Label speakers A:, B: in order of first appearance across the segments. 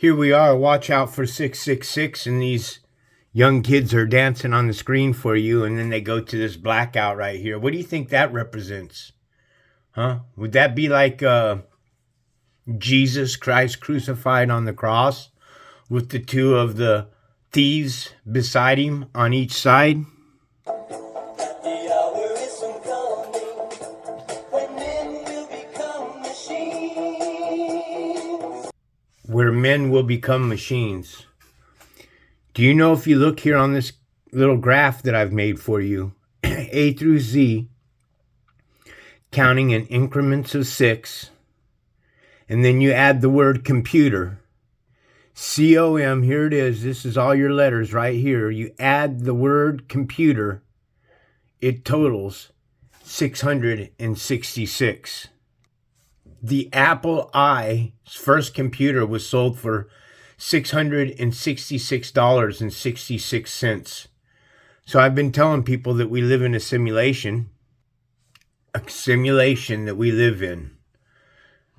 A: Here we are. Watch out for 666, and these young kids are dancing on the screen for you, and then they go to this blackout right here. What do you think that represents? Huh? Would that be like Jesus Christ crucified on the cross with the two of the thieves beside him on each side? Where men will become machines. Do you know, if you look here on this little graph that I've made for you, A through Z, counting in increments of 6, and then you add the word computer, C-O-M, here it is, this is all your letters right here. You add the word computer, it totals 666. The Apple I's first computer was sold for $666.66. So I've been telling people that we live in a simulation that we live in.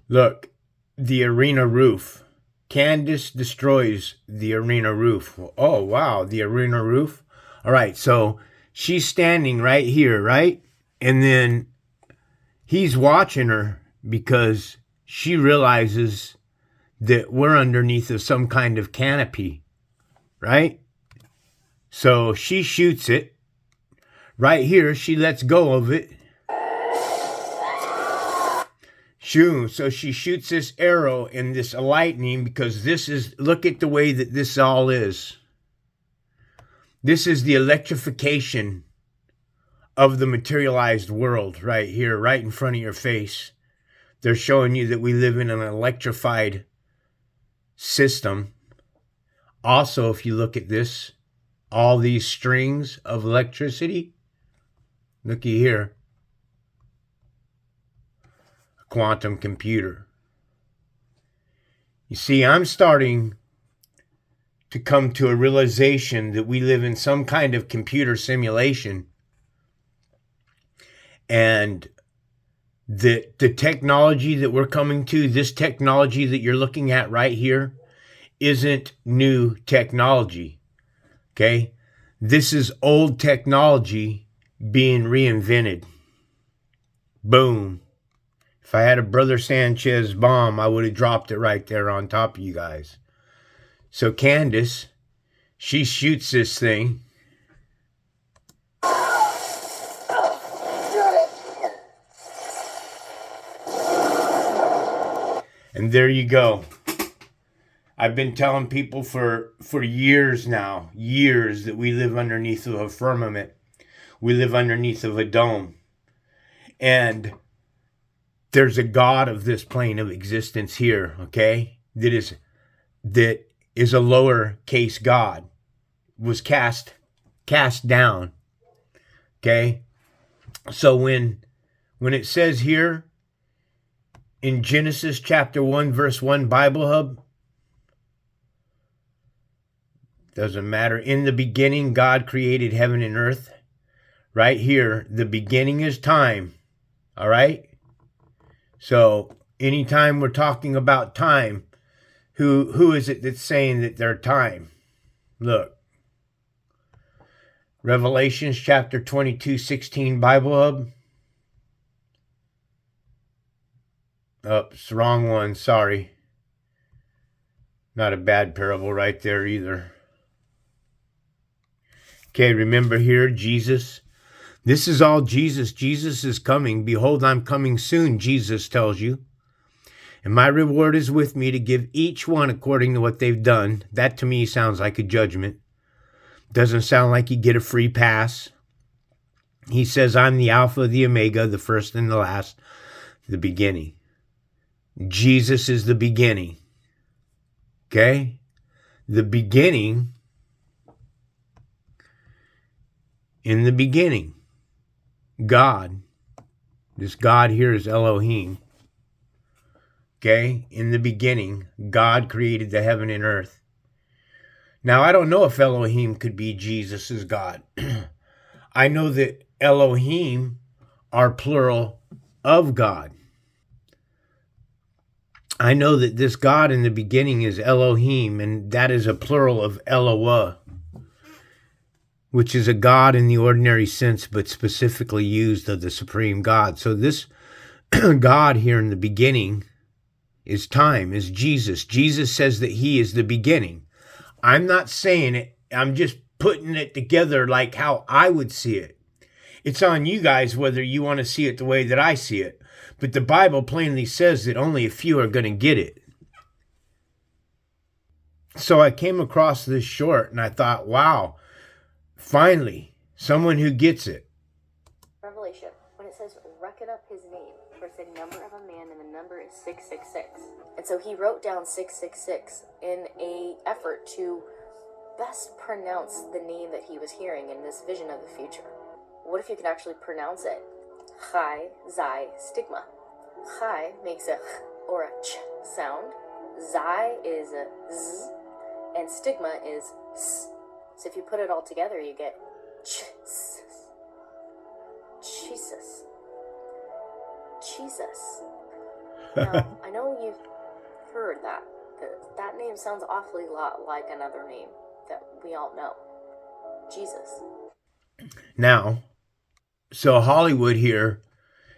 A: Look, the arena roof. Candace destroys the arena roof. Oh, wow, the arena roof. All right, so she's standing right here, right? And then he's watching her because she realizes that we're underneath of some kind of canopy, right? So she shoots it. Right here, she lets go of it. Shoo. So she shoots this arrow and this lightning, because this is, look at the way that this all is. This is the electrification of the materialized world right here, right in front of your face. They're showing you that we live in an electrified system. Also, if you look at this, all these strings of electricity, looky here, a quantum computer. You see, I'm starting to come to a realization that we live in some kind of computer simulation, and that the technology that we're coming to, this technology that you're looking at right here, isn't new technology. Okay? This is old technology being reinvented. Boom. If I had a Brother Sanchez bomb, I would have dropped it right there on top of you guys. So Candace, she shoots this thing. And there you go. I've been telling people for years now, that we live underneath of a firmament. We live underneath of a dome. And there's a God of this plane of existence here, okay? That is a lowercase God. Was cast down. Okay? So when it says here in Genesis chapter 1, verse 1, Bible Hub, doesn't matter. In the beginning, God created heaven and earth. Right here, the beginning is time. All right? So anytime we're talking about time, who is it that's saying that they're time? Look. Revelations chapter 22:16, Bible Hub. Oh, it's the wrong one. Sorry. Not a bad parable right there either. Okay, remember here, Jesus. This is all Jesus. Jesus is coming. Behold, I'm coming soon, Jesus tells you. And my reward is with me to give each one according to what they've done. That to me sounds like a judgment. Doesn't sound like you get a free pass. He says, I'm the Alpha, the Omega, the first and the last, the beginning. Jesus is the beginning. Okay? The beginning. In the beginning. God. This God here is Elohim. Okay? In the beginning, God created the heaven and earth. Now, I don't know if Elohim could be Jesus' God. I know that Elohim are plural of God. I know that this God in the beginning is Elohim, and that is a plural of Eloah, which is a God in the ordinary sense, but specifically used of the supreme God. So this God here in the beginning is time, is Jesus. Jesus says that he is the beginning. I'm not saying it. I'm just putting it together like how I would see it. It's on you guys whether you want to see it the way that I see it. But the Bible plainly says that only a few are going to get it. So I came across this short and I thought, wow, finally, someone who gets it.
B: Revelation, when it says, reckon up his name, for it's a number of a man and the number is 666. And so he wrote down 666 in an effort to best pronounce the name that he was hearing in this vision of the future. What if you could actually pronounce it? Chai, Zai, Stigma. Chai makes a ch or a ch sound. Zai is a z. And stigma is s. So if you put it all together, you get Jesus. Jesus. Jesus. Now, I know you've heard that. That name sounds awfully lot like another name that we all know. Jesus.
A: Now, so Hollywood here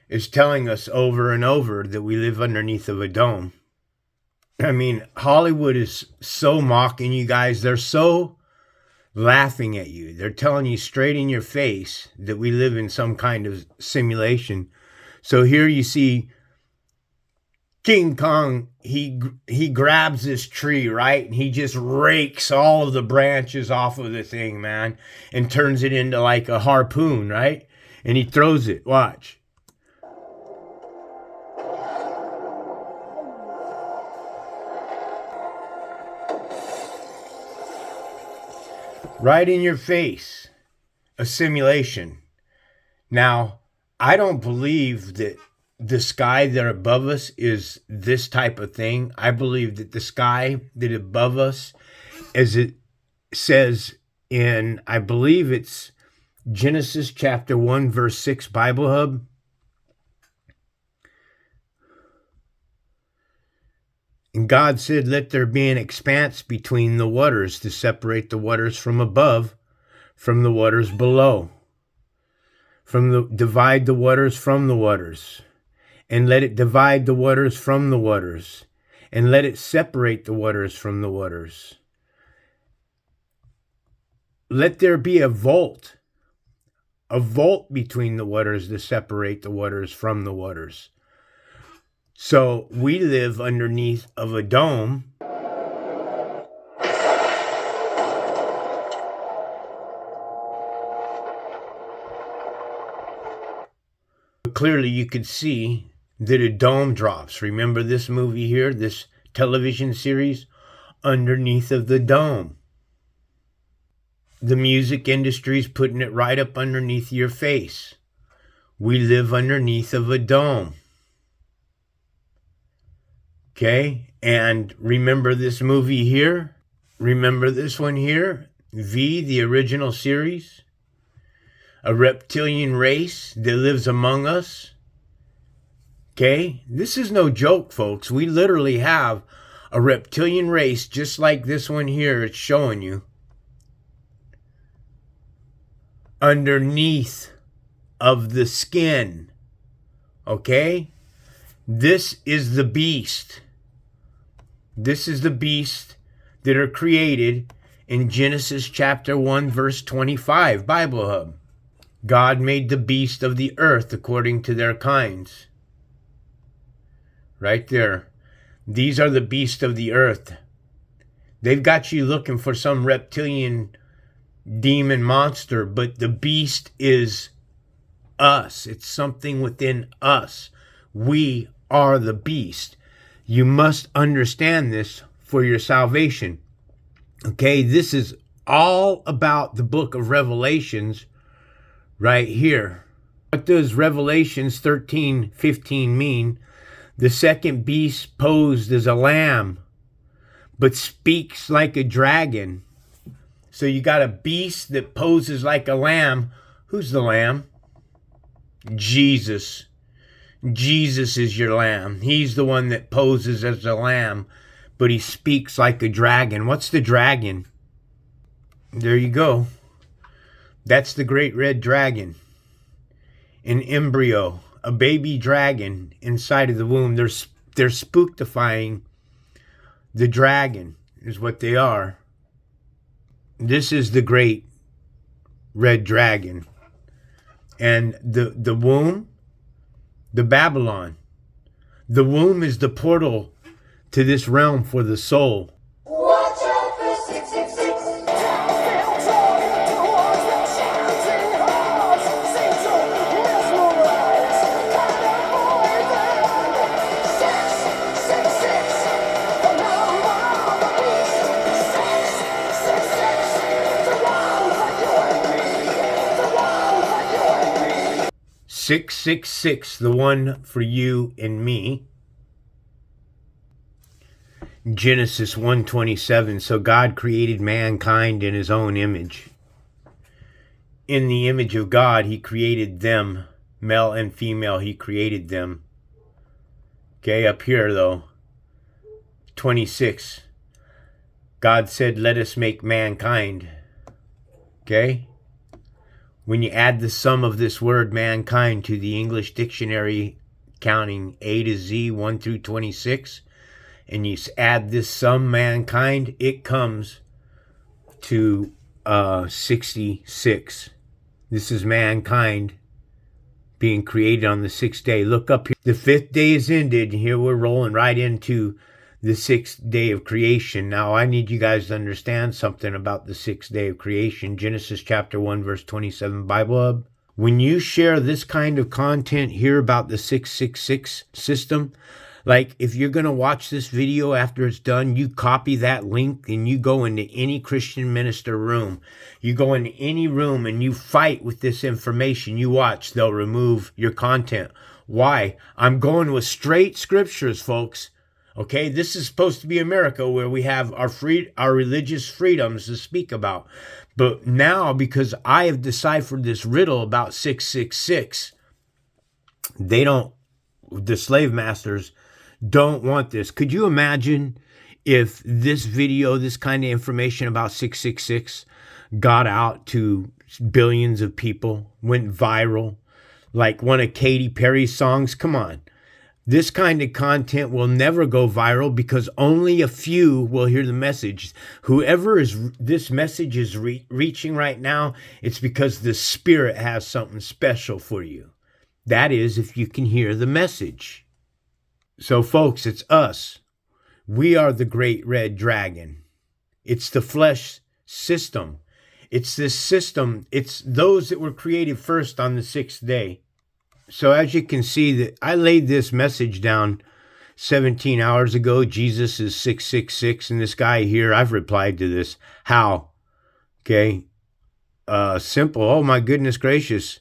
A: is telling us over and over that we live underneath of a dome. I mean, Hollywood is so mocking you guys. They're so laughing at you. They're telling you straight in your face that we live in some kind of simulation. So here you see King Kong, he grabs this tree, right? And he just rakes all of the branches off of the thing, man, and turns it into like a harpoon, right? And he throws it. Watch. Right in your face. A simulation. Now, I don't believe that the sky there above us is this type of thing. I believe that the sky that above us, as it says in, I believe it's Genesis chapter 1, verse 6, Bible Hub. And God said, let there be an expanse between the waters to separate the waters from above from the waters below. Divide the waters from the waters. And let it divide the waters from the waters. And let it separate the waters from the waters. Let there be a vault between the waters to separate the waters from the waters. So we live underneath of a dome. Clearly you could see that a dome drops. Remember this movie here, this television series, Underneath of the Dome. The music industry's putting it right up underneath your face. We live underneath of a dome. Okay, and remember this movie here? Remember this one here? V, the original series? A reptilian race that lives among us? Okay, this is no joke, folks. We literally have a reptilian race just like this one here it's showing you. Underneath of the skin. Okay? This is the beast. This is the beast that are created in Genesis chapter 1, verse 25, Bible Hub. God made the beast of the earth according to their kinds. Right there. These are the beasts of the earth. They've got you looking for some reptilian demon monster, but the beast is us. It's something within us. We are the beast. You must understand this for your salvation. Okay, this is all about the book of Revelations right here. What does Revelations 13:15 mean? The second beast posed as a lamb, but speaks like a dragon. So you got a beast that poses like a lamb. Who's the lamb? Jesus. Jesus is your lamb. He's the one that poses as a lamb, but he speaks like a dragon. What's the dragon? There you go. That's the great red dragon. An embryo, a baby dragon inside of the womb. They're spooktifying the dragon is what they are. This is the great red dragon. And the womb, the Babylon. The womb is the portal to this realm for the soul.
C: Watch out for 666.
A: Six, 666, the one for you and me. Genesis 1:27. So God created mankind in his own image. In the image of God, he created them, male and female, he created them. Okay, up here though, 26. God said, let us make mankind. Okay? When you add the sum of this word mankind to the English dictionary, counting A to Z, 1 through 26, and you add this sum mankind, it comes to 66. This is mankind being created on the sixth day. Look up here. The fifth day is ended. And here we're rolling right into the sixth day of creation. Now, I need you guys to understand something about the sixth day of creation. Genesis chapter 1, verse 27, Bible Hub. When you share this kind of content here about the 666 system, like if you're going to watch this video after it's done, you copy that link and you go into any Christian minister room. You go into any room and you fight with this information. You watch, they'll remove your content. Why? I'm going with straight scriptures, folks. Okay, this is supposed to be America where we have our religious freedoms to speak about. But now, because I have deciphered this riddle about 666, the slave masters don't want this. Could you imagine if this video, this kind of information about 666 got out to billions of people, went viral, like one of Katy Perry's songs? Come on. This kind of content will never go viral because only a few will hear the message. Whoever this message is reaching right now, it's because the Spirit has something special for you. That is, if you can hear the message. So, folks, it's us. We are the great red dragon. It's the flesh system. It's this system. It's those that were created first on the sixth day. So as you can see, that I laid this message down 17 hours ago. Jesus is 666. And this guy here, I've replied to this. How? Okay. Simple. Oh, my goodness gracious.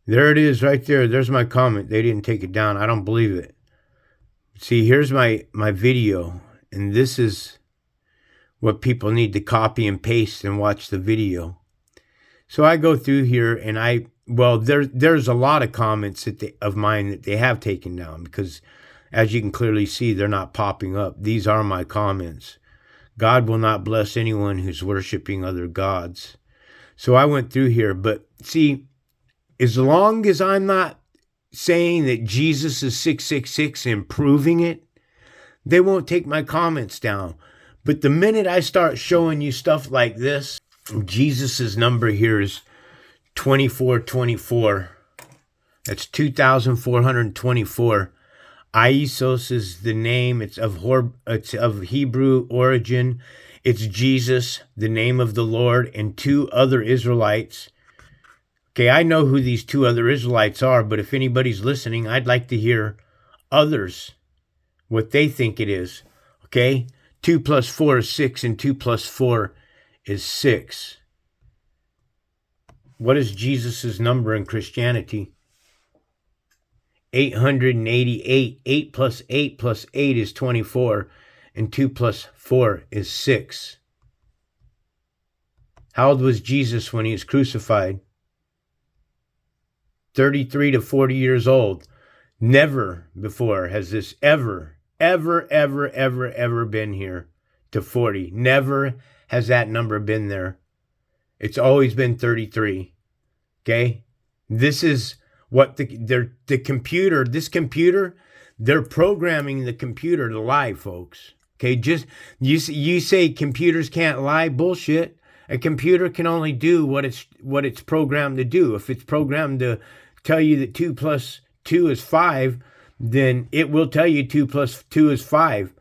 A: There it is right there. There's my comment. They didn't take it down. I don't believe it. See, here's my video. And this is what people need to copy and paste and watch the video. So I go through here and there's a lot of comments of mine that they have taken down because, as you can clearly see, they're not popping up. These are my comments. God will not bless anyone who's worshiping other gods. So I went through here, but see, as long as I'm not saying that Jesus is 666 and proving it, they won't take my comments down. But the minute I start showing you stuff like this, Jesus's number here is 2424. That's 2,424. Isos is the name. It's of Hebrew origin. It's Jesus, the name of the Lord, and two other Israelites. Okay, I know who these two other Israelites are, but if anybody's listening, I'd like to hear others, what they think it is. Okay, 2 plus 4 is 6, and 2 plus 4 is 6. What is Jesus' number in Christianity? 888. 8 plus 8 plus 8 is 24, and 2 plus 4 is 6. How old was Jesus when he was crucified? 33 to 40 years old. Never before has this ever been here to 40. Never has that number been there. It's always been 33. Okay? This is what the computer, they're programming the computer to lie, folks. Okay, just you say computers can't lie, bullshit. A computer can only do what it's programmed to do. If it's programmed to tell you that 2 plus 2 is 5, then it will tell you 2 plus 2 is 5.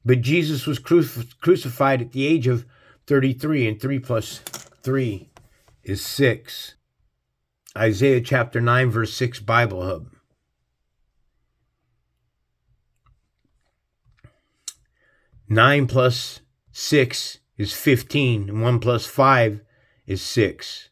A: But Jesus was crucified at the age of 33, and 3 plus 3 is 6. Isaiah chapter 9, verse 6, Bible Hub. 9 plus 6 is 15, and 1 plus 5 is 6.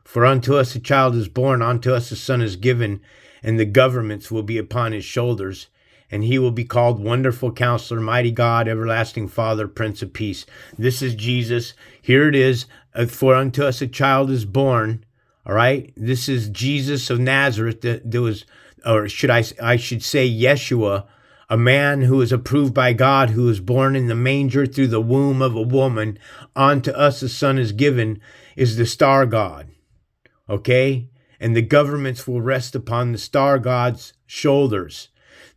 A: For unto us a child is born, unto us a son is given, and the governments will be upon his shoulders. And he will be called Wonderful Counselor, Mighty God, Everlasting Father, Prince of Peace. This is Jesus. Here it is. For unto us a child is born. All right. This is Jesus of Nazareth. There was, or I should say Yeshua, a man who was approved by God, who was born in the manger through the womb of a woman. Unto us a son is given, is the star God. Okay. And the governments will rest upon the star God's shoulders.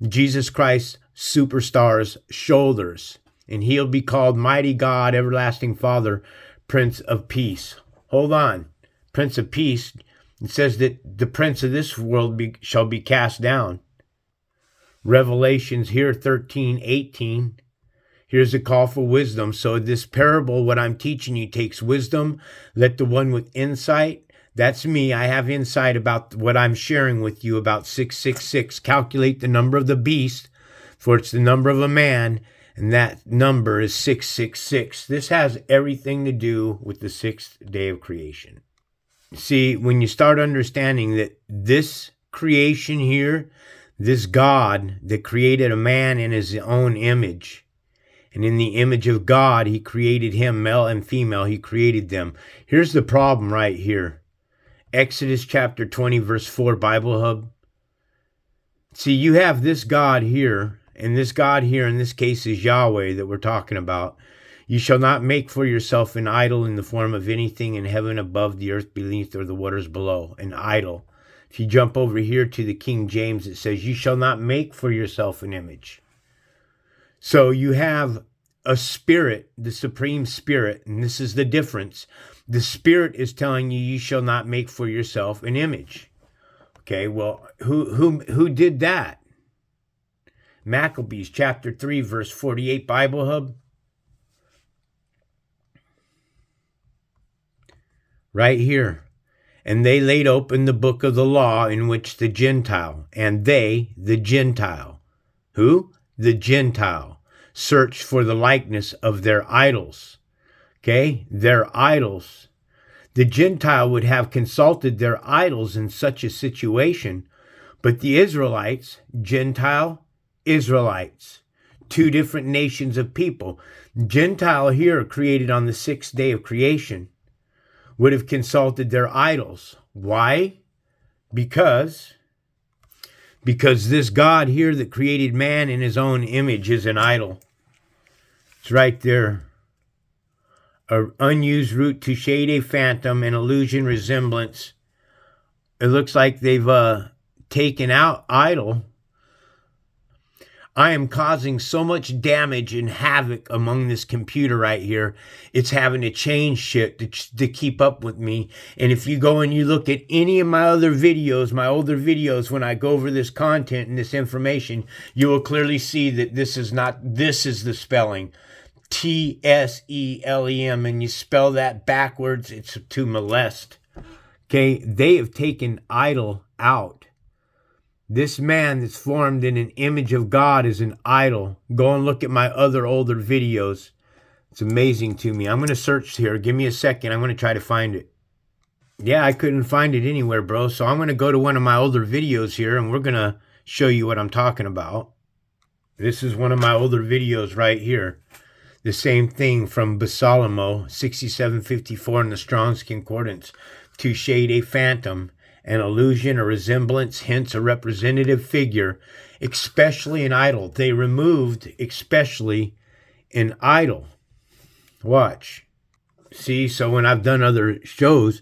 A: Jesus Christ superstar's shoulders, and he'll be called Mighty God, Everlasting Father, Prince of Peace. Hold on. Prince of Peace, it says that the prince of this world shall be cast down. Revelations here 13:18. Here's a call for wisdom. So this parable, what I'm teaching you, takes wisdom. Let the one with insight, that's me. I have insight about what I'm sharing with you about 666. Calculate the number of the beast, for it's the number of a man, and that number is 666. This has everything to do with the sixth day of creation. See, when you start understanding that this creation here, this God that created a man in his own image, and in the image of God, he created him, male and female, he created them. Here's the problem right here. Exodus chapter 20, verse 4, Bible Hub. See, you have this God here, and this God here in this case is Yahweh that we're talking about. You shall not make for yourself an idol in the form of anything in heaven above, the earth beneath, or the waters below. An idol. If you jump over here to the King James, it says, you shall not make for yourself an image. So you have a spirit, the supreme spirit, and this is the difference. The spirit is telling you, you shall not make for yourself an image. Okay, well, who did that? Maccabees chapter 3, verse 48, Bible Hub. Right here. And they laid open the book of the law in which the Gentile, and they, the Gentile. Who? The Gentile. Searched for the likeness of their idols. Okay, their idols. The Gentile would have consulted their idols in such a situation, but the Israelites, Gentile, Israelites, two different nations of people. Gentile here, created on the sixth day of creation, would have consulted their idols. Why? Because this God here that created man in his own image is an idol. It's right there. An unused root to shade a phantom, an illusion, resemblance. It looks like they've taken out idol. I am causing so much damage and havoc among this computer right here. It's having to change shit to keep up with me. And if you go and you look at any of my other videos, my older videos, when I go over this content and this information, you will clearly see that this is the spelling. T-S-E-L-E-M, and you spell that backwards, it's to molest. Okay, they have taken idol out. This man that's formed in an image of God is an idol. Go and look at my other older videos. It's amazing to me. I'm going to search here. Give me a second. I'm going to try to find it. Yeah, I couldn't find it anywhere, bro. So I'm going to go to one of my older videos here, and we're going to show you what I'm talking about. This is one of my older videos right here. The same thing from Basalamo, 6754 in the Strong's Concordance. To shade a phantom, an illusion, a resemblance, hence a representative figure, especially an idol. They removed especially an idol. Watch. See, so when I've done other shows,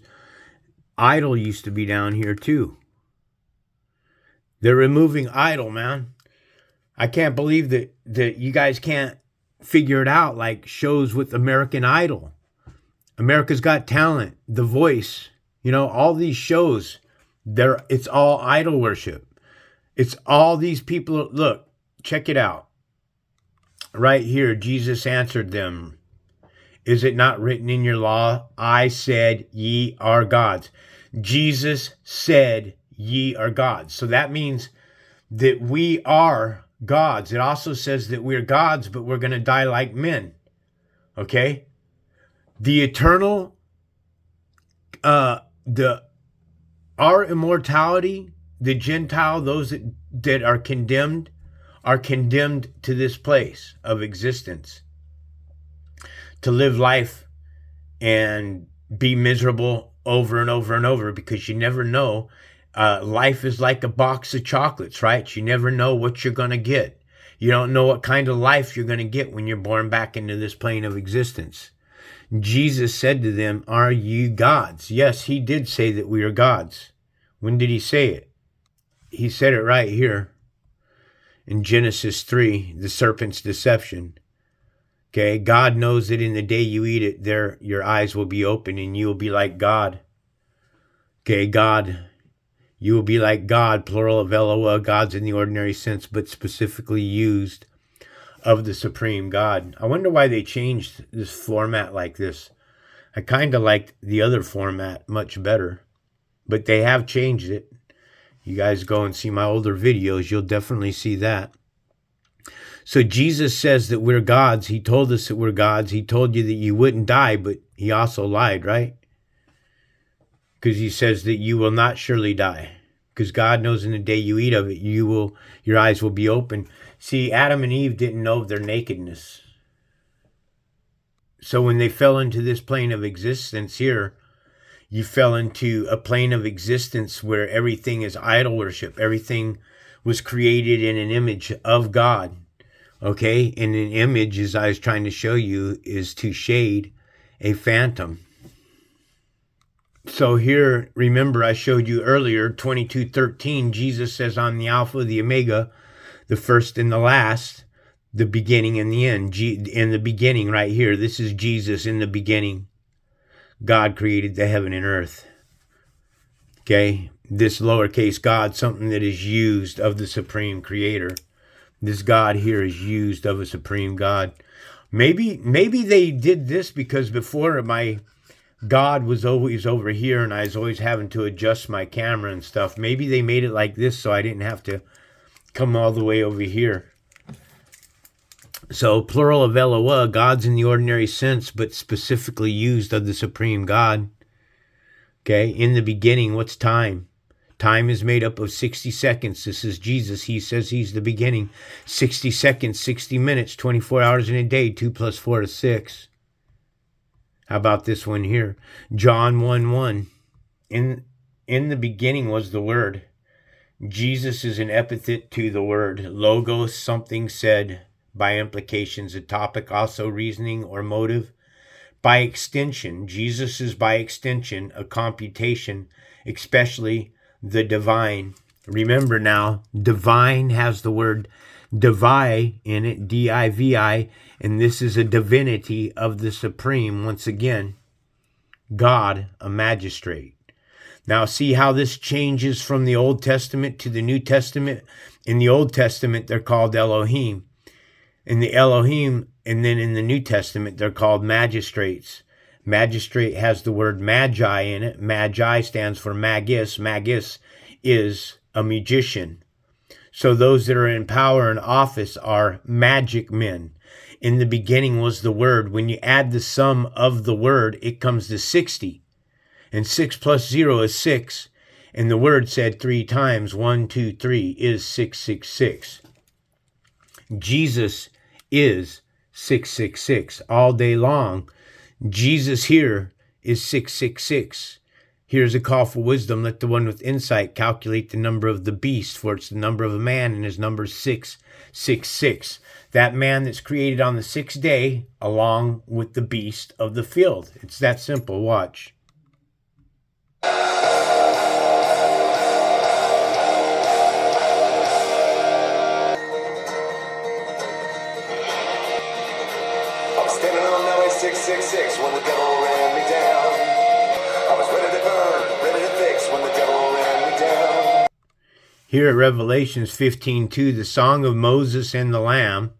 A: idol used to be down here too. They're removing idol, man. I can't believe that you guys can't figure it out, like shows with American Idol, America's Got Talent, The Voice, all these shows, it's all idol worship. It's all these people. Look, check it out. Right here, Jesus answered them. Is it not written in your law? I said ye are gods. Jesus said ye are gods. So that means that we are gods. It also says that we're gods, but we're going to die like men. Okay? The eternal, our immortality, the Gentile, those that are condemned to this place of existence, to live life and be miserable over and over and over, because you never know. Life is like a box of chocolates, right? You never know what you're going to get. You don't know what kind of life you're going to get when you're born back into this plane of existence. Jesus said to them, are you gods? Yes, he did say that we are gods. When did he say it? He said it right here in Genesis 3, the serpent's deception. Okay, God knows that in the day you eat it, your eyes will be open and you will be like God. Okay, God, you will be like God, plural of Eloah, gods in the ordinary sense, but specifically used of the supreme God. I wonder why they changed this format like this. I kind of liked the other format much better, but they have changed it. You guys go and see my older videos, you'll definitely see that. So Jesus says that we're gods. He told us that we're gods. He told you that you wouldn't die, but he also lied, right? Because he says that you will not surely die. Because God knows in the day you eat of it, your eyes will be open. See, Adam and Eve didn't know their nakedness. So when they fell into this plane of existence here, you fell into a plane of existence where everything is idol worship. Everything was created in an image of God. Okay? And an image, as I was trying to show you, is to shade a phantom. So here, remember I showed you earlier, 22:13, Jesus says, I'm the Alpha, the Omega, the first and the last, the beginning and the end. In the beginning right here, this is Jesus in the beginning. God created the heaven and earth. Okay? This lowercase God, something that is used of the supreme creator. This God here is used of a supreme God. Maybe they did this because before my God was always over here and I was always having to adjust my camera and stuff. Maybe they made it like this so I didn't have to come all the way over here. So plural of Eloah, gods in the ordinary sense, but specifically used of the supreme God. Okay, in the beginning, what's time? Time is made up of 60 seconds. This is Jesus. He says he's the beginning. 60 seconds, 60 minutes, 24 hours in a day. 2 + 4 is 6. How about this one here? John 1:1. In the beginning was the Word. Jesus is an epithet to the Word. Logos, something said. By implications, a topic, also reasoning or motive. By extension, Jesus is by extension a computation, especially the divine. Remember now, divine has the word divi in it, D-I-V-I, and this is a divinity of the supreme. Once again, God, a magistrate. Now see how this changes from the Old Testament to the New Testament. In the Old Testament, they're called Elohim. In the Elohim, and then in the New Testament, they're called magistrates. Magistrate has the word magi in it. Magi stands for magis. Magis is a magician. So those that are in power and office are magic men. In the beginning was the Word. When you add the sum of the Word, it comes to 60. And 6 + 0 is 6. And the Word said 3 times, 1, 2, 3 is 666. Jesus is 666 all day long. Jesus here is 666. Here's a call for wisdom. Let the one with insight calculate the number of the beast, for it's the number of a man, and his number is 666. That man that's created on the sixth day, along with the beast of the field. It's that simple. Watch.
C: Standing on highway 666 when the devil ran me down. I was ready to burn, ready to fix when the devil ran me down.
A: Here at Revelations 15:2, the song of Moses and the Lamb.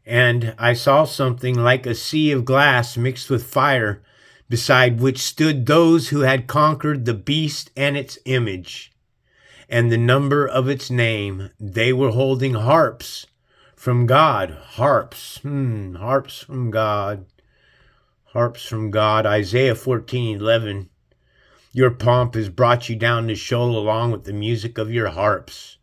A: And I saw something like a sea of glass mixed with fire, beside which stood those who had conquered the beast and its image, and the number of its name. They were holding harps from God. Harps. Harps from God. Harps from God. Isaiah 14:11. Your pomp has brought you down to Sheol along with the music of your harps.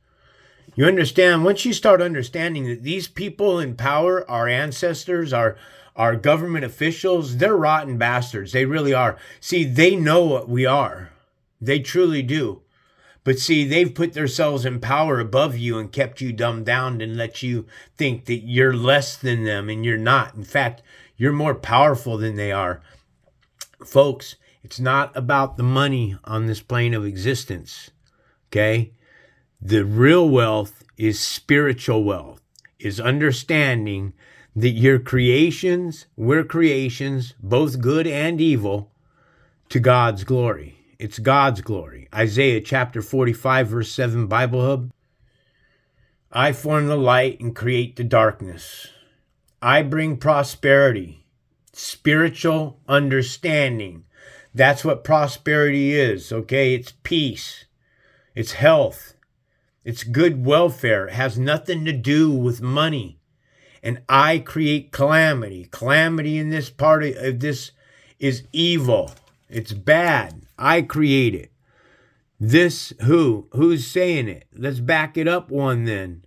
A: You understand, once you start understanding that these people in power, our ancestors, our government officials, they're rotten bastards. They really are. See, they know what we are. They truly do. But see, they've put themselves in power above you and kept you dumbed down and let you think that you're less than them, and you're not. In fact, you're more powerful than they are. Folks, it's not about the money on this plane of existence, okay? The real wealth is spiritual wealth, is understanding that we're creations, both good and evil, to God's glory. It's God's glory. Isaiah chapter 45, verse 7, Bible Hub. I form the light and create the darkness. I bring prosperity, spiritual understanding. That's what prosperity is, okay? It's peace. It's health. It's good welfare. It has nothing to do with money. And I create calamity. Calamity in this part of this is evil. It's bad. I create it. This who's saying it? Let's back it up one then.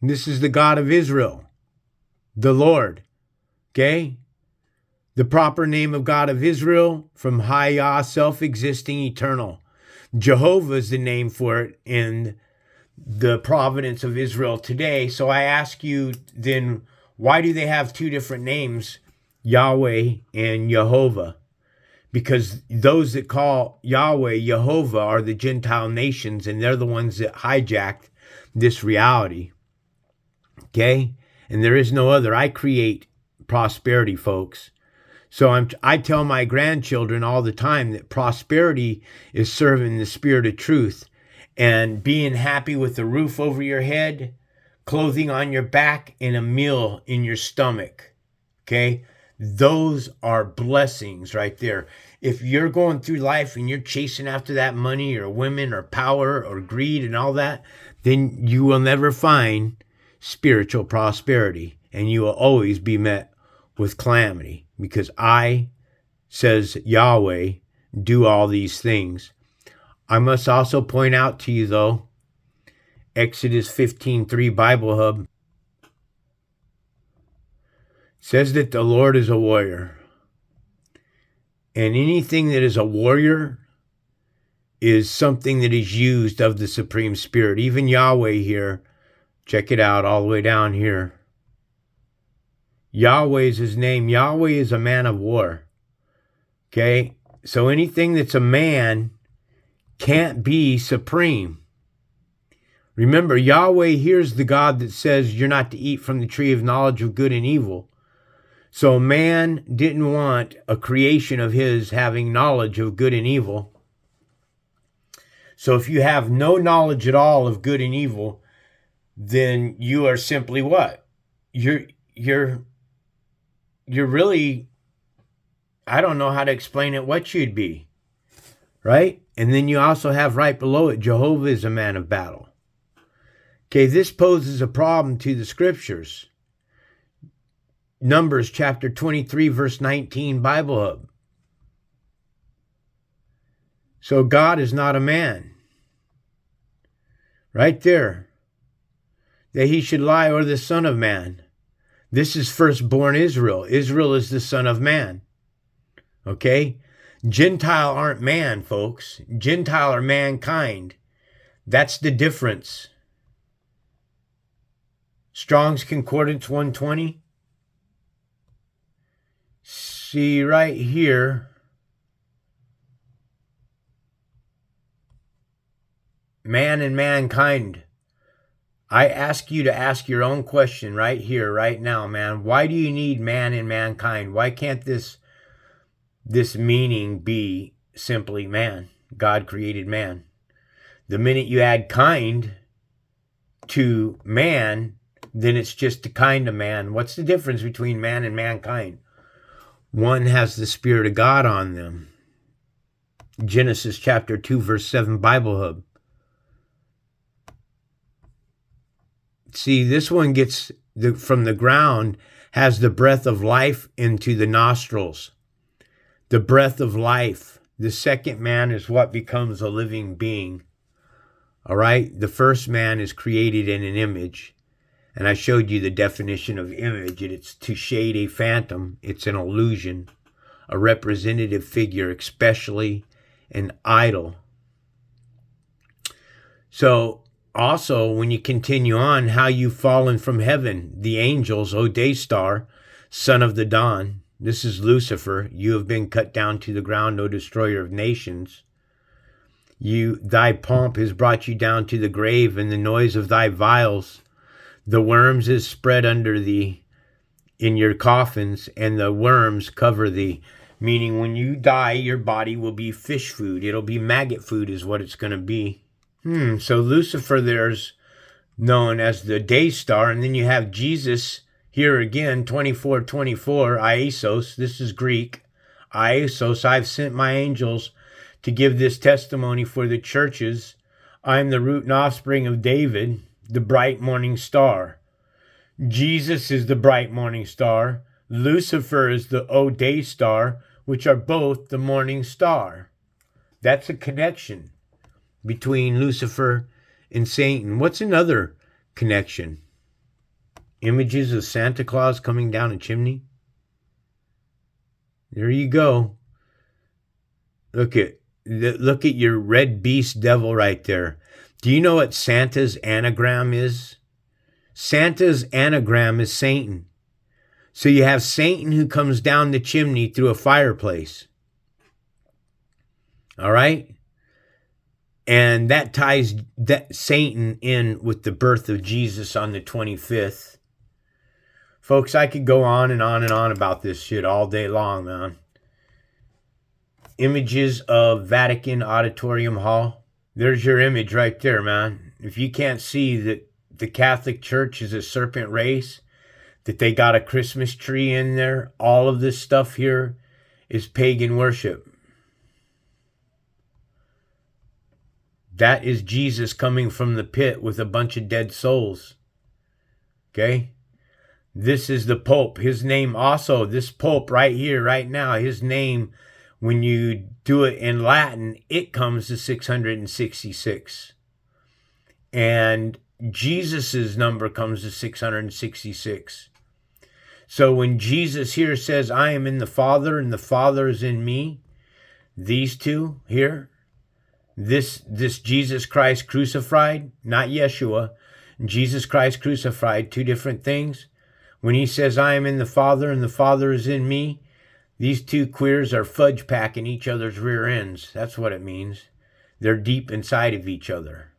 A: This is the God of Israel, the Lord. Okay? The proper name of God of Israel, from Hayah, self-existing, eternal. Jehovah is the name for it in the providence of Israel today. So I ask you then, why do they have two different names, Yahweh and Jehovah? Because those that call Yahweh Jehovah are the Gentile nations, and they're the ones that hijacked this reality. Okay? And there is no other. I create prosperity, folks. So I tell my grandchildren all the time that prosperity is serving the spirit of truth and being happy with a roof over your head, clothing on your back, and a meal in your stomach. Okay? Those are blessings right there. If you're going through life and you're chasing after that money or women or power or greed and all that, then you will never find spiritual prosperity, and you will always be met with calamity, because I, says Yahweh, do all these things. I must also point out to you, though, Exodus 15:3 Bible Hub says that the Lord is a warrior. And anything that is a warrior is something that is used of the Supreme Spirit. Even Yahweh here, check it out all the way down here. Yahweh is his name. Yahweh is a man of war. Okay? So anything that's a man can't be supreme. Remember, Yahweh here's the God that says you're not to eat from the tree of knowledge of good and evil. So man didn't want a creation of his having knowledge of good and evil. So if you have no knowledge at all of good and evil, then you are simply what? You're really, I don't know how to explain it, what you'd be, right? And then you also have right below it, Jehovah is a man of battle. Okay, this poses a problem to the scriptures. Numbers chapter 23, verse 19, Bible Hub. So God is not a man. Right there. That he should lie, or the son of man. This is firstborn Israel. Israel is the son of man. Okay? Gentile aren't man, folks. Gentile are mankind. That's the difference. Strong's Concordance 120. See right here. Man and mankind. I ask you to ask your own question right here, right now, man. Why do you need man and mankind? Why can't this meaning be simply man? God created man. The minute you add kind to man, then it's just the kind of man. What's the difference between man and mankind? One has the Spirit of God on them. Genesis chapter 2, verse 7, Bible Hub. See, this one gets from the ground, has the breath of life into the nostrils. The breath of life. The second man is what becomes a living being. All right? The first man is created in an image. And I showed you the definition of image. It's to shade a phantom. It's an illusion. A representative figure, especially an idol. So, also, when you continue on, how you've fallen from heaven, the angels, O day star, son of the dawn. This is Lucifer. You have been cut down to the ground, O destroyer of nations. Thy pomp has brought you down to the grave, and the noise of thy vials. The worms is spread under thee in your coffins, and the worms cover thee. Meaning when you die, your body will be fish food. It'll be maggot food is what it's going to be. So Lucifer there's known as the day star, and then you have Jesus here again, 24:24, Iesos, this is Greek. Iesos, I've sent my angels to give this testimony for the churches. I am the root and offspring of David, the bright morning star. Jesus is the bright morning star. Lucifer is the O day star, which are both the morning star. That's a connection between Lucifer and Satan. What's another connection? Images of Santa Claus coming down a chimney. There you go. Look at your red beast devil right there. Do you know what Santa's anagram is? Santa's anagram is Satan. So you have Satan who comes down the chimney through a fireplace. All right? And that ties Satan in with the birth of Jesus on the 25th. Folks, I could go on and on and on about this shit all day long, man. Images of Vatican Auditorium Hall. There's your image right there, man. If you can't see that the Catholic Church is a serpent race, that they got a Christmas tree in there, all of this stuff here is pagan worship. That is Jesus coming from the pit with a bunch of dead souls. Okay? This is the Pope. His name also, this Pope right here, right now, his name, when you do it in Latin, it comes to 666. And Jesus's number comes to 666. So when Jesus here says, I am in the Father and the Father is in me, these two here, this Jesus Christ crucified, not Yeshua, Jesus Christ crucified, two different things. When he says, I am in the Father and the Father is in me, these two queers are fudge packing each other's rear ends. That's what it means. They're deep inside of each other.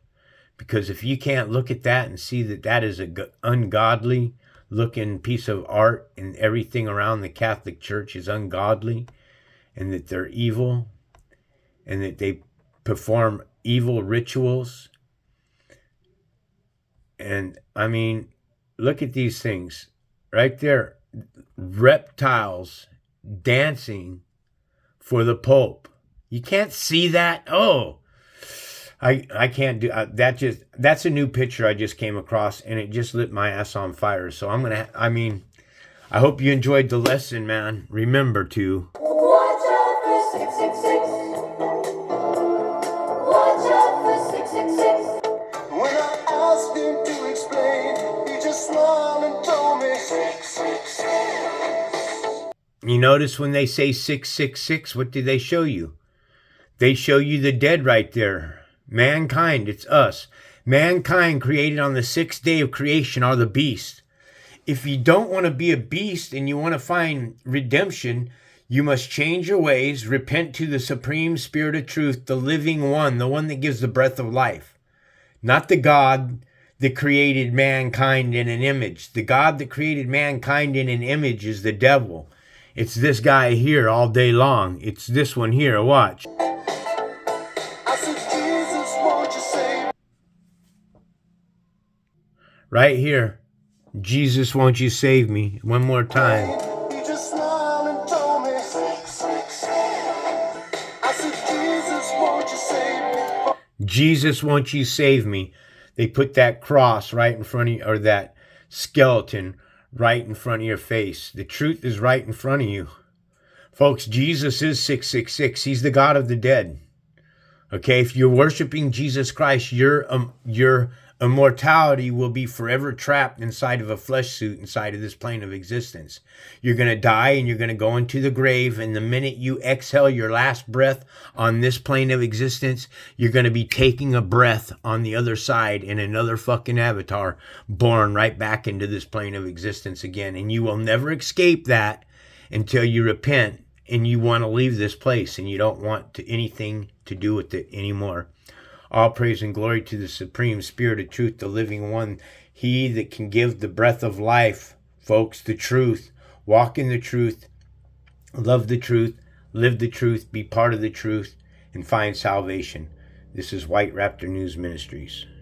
A: Because if you can't look at that and see that that is an ungodly looking piece of art and everything around the Catholic Church is ungodly and that they're evil and that they perform evil rituals. And I mean, look at these things right there. Reptiles dancing for the Pope. You can't see that? Oh, I can't do that. That's a new picture I just came across and it just lit my ass on fire. So I hope you enjoyed the lesson, man. Remember to
C: Watch out for 666. Watch out for 666. When I asked him to explain, he just smiled and told me 666.
A: you notice when they say 666, what do they show you? They show you the dead right there. Mankind, it's us. Mankind created on the 6th day of creation are the beasts. If you don't want to be a beast and you want to find redemption, you must change your ways, repent to the supreme spirit of truth, the living one, the one that gives the breath of life. Not the God that created mankind in an image. The God that created mankind in an image is the devil. It's this guy here all day long. It's this one here, watch.
C: I said, Jesus, won't you save?
A: Right here. Jesus, won't you save me? One more time.
C: He just smiled and told me, 666. I said, Jesus, won't you save me?
A: Jesus, won't you save me? They put that cross right in front of you, or that skeleton right in front of your face. The truth is right in front of you. Folks, Jesus is 666. He's the God of the dead. Okay, if you're worshiping Jesus Christ, your immortality will be forever trapped inside of a flesh suit, inside of this plane of existence. You're going to die and you're going to go into the grave, and the minute you exhale your last breath on this plane of existence, you're going to be taking a breath on the other side in another fucking avatar, born right back into this plane of existence again. And you will never escape that until you repent and you want to leave this place and you don't want anything to do with it anymore. All praise and glory to the supreme spirit of truth, the living one. He that can give the breath of life, folks, the truth. Walk in the truth, love the truth, live the truth, be part of the truth, and find salvation. This is White Raptor News Ministries.